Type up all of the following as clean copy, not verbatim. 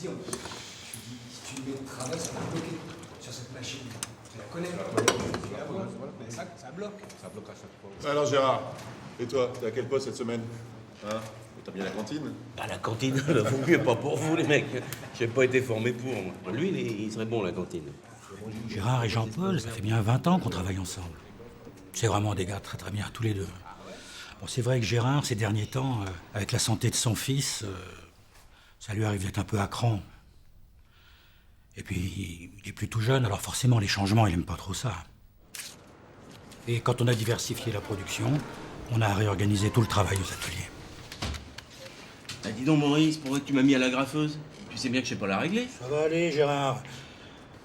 question. Je dis, si tu mets de travail, ça va bloquer sur cette machine. Tu la connais? Ça bloque. Ça bloque à chaque fois. Alors Gérard, et toi, t'es à quel poste cette semaine? Hein? T'as bien la cantine? À la cantine, vaut mieux pas pour vous, les mecs. J'ai pas été formé pour, moi. Lui, il serait bon, la cantine. Gérard et Jean-Paul, ça fait bien 20 ans qu'on travaille ensemble. C'est vraiment des gars très très bien, tous les deux. Bon, c'est vrai que Gérard, ces derniers temps, avec la santé de son fils, ça lui arrive d'être un peu à cran. Et puis, il est plus tout jeune, alors forcément, les changements, il aime pas trop ça. Et quand on a diversifié la production, on a réorganisé tout le travail aux ateliers. Ah, dis donc, Maurice, pourquoi tu m'as mis à la graffeuse? Tu sais bien que je sais pas la régler. Ça va aller, Gérard.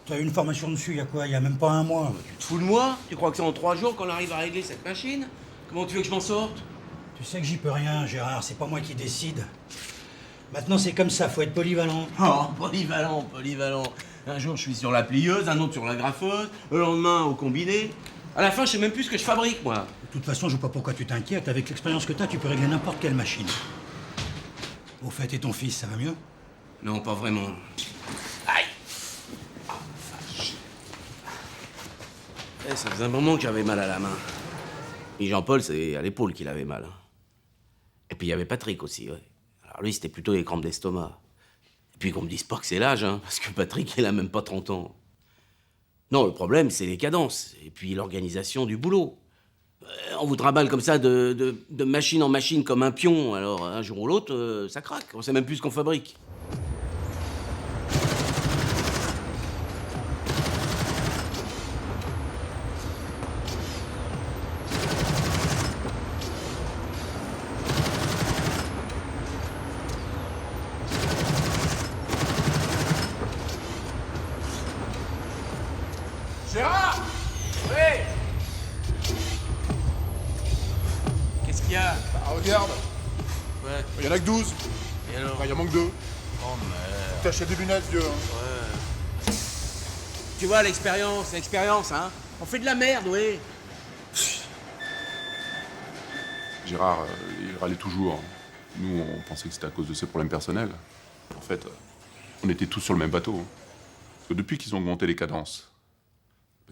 Tu as eu une formation dessus, il y a quoi? Il y a même pas un mois. Tu te fous de moi? Tu crois que c'est en 3 jours qu'on arrive à régler cette machine? Comment tu veux que je m'en sorte? Tu sais que j'y peux rien, Gérard, c'est pas moi qui décide. Maintenant, c'est comme ça, faut être polyvalent. Oh, polyvalent. Un jour, je suis sur la plieuse, un autre sur la graffeuse, le lendemain, au combiné. À la fin, je sais même plus ce que je fabrique, moi. De toute façon, je vois pas pourquoi tu t'inquiètes. Avec l'expérience que t'as, tu peux régler n'importe quelle machine. Au fait, et ton fils, ça va mieux? Non, pas vraiment. Aïe! Oh, vache. Ça faisait un moment que j'avais mal à la main. Et Jean-Paul, c'est à l'épaule qu'il avait mal. Et puis il y avait Patrick aussi, ouais. Alors lui, c'était plutôt les crampes d'estomac. Et puis qu'on me dise pas que c'est l'âge, hein, parce que Patrick, il a même pas 30 ans. Non, le problème, c'est les cadences. Et puis l'organisation du boulot. On vous trimballe comme ça de machine en machine comme un pion. Alors un jour ou l'autre, ça craque. On sait même plus ce qu'on fabrique. Gérard! Oui! Qu'est-ce qu'il y a? Bah, regarde, Ouais. il y en a que 12. Et alors? Enfin, il en manque 2. Oh merde. T'achètes des lunettes, vieux. Hein. Ouais. Tu vois, l'expérience, hein? On fait de la merde, oui. Gérard, il râlait toujours. Nous, on pensait que c'était à cause de ses problèmes personnels. En fait, on était tous sur le même bateau. Parce que depuis qu'ils ont augmenté les cadences,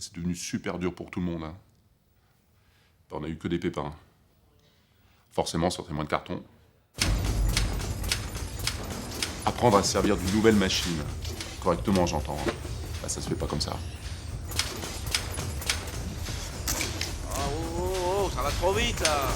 c'est devenu super dur pour tout le monde. Hein. On a eu que des pépins. Forcément, sortait moins de carton. Apprendre à se servir d'une nouvelle machine. Correctement, j'entends. Hein. Bah, ça se fait pas comme ça. Oh, ça va trop vite, là.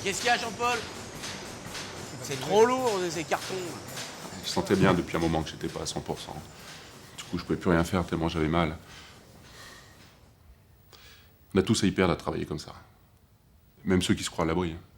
Qu'est-ce qu'il y a, Jean-Paul? C'est trop lourd, ces cartons. Je sentais bien depuis un moment que j'étais pas à 100%. Du coup, je pouvais plus rien faire tellement j'avais mal. On a tous à y perdre à travailler comme ça. Même ceux qui se croient à l'abri. Hein.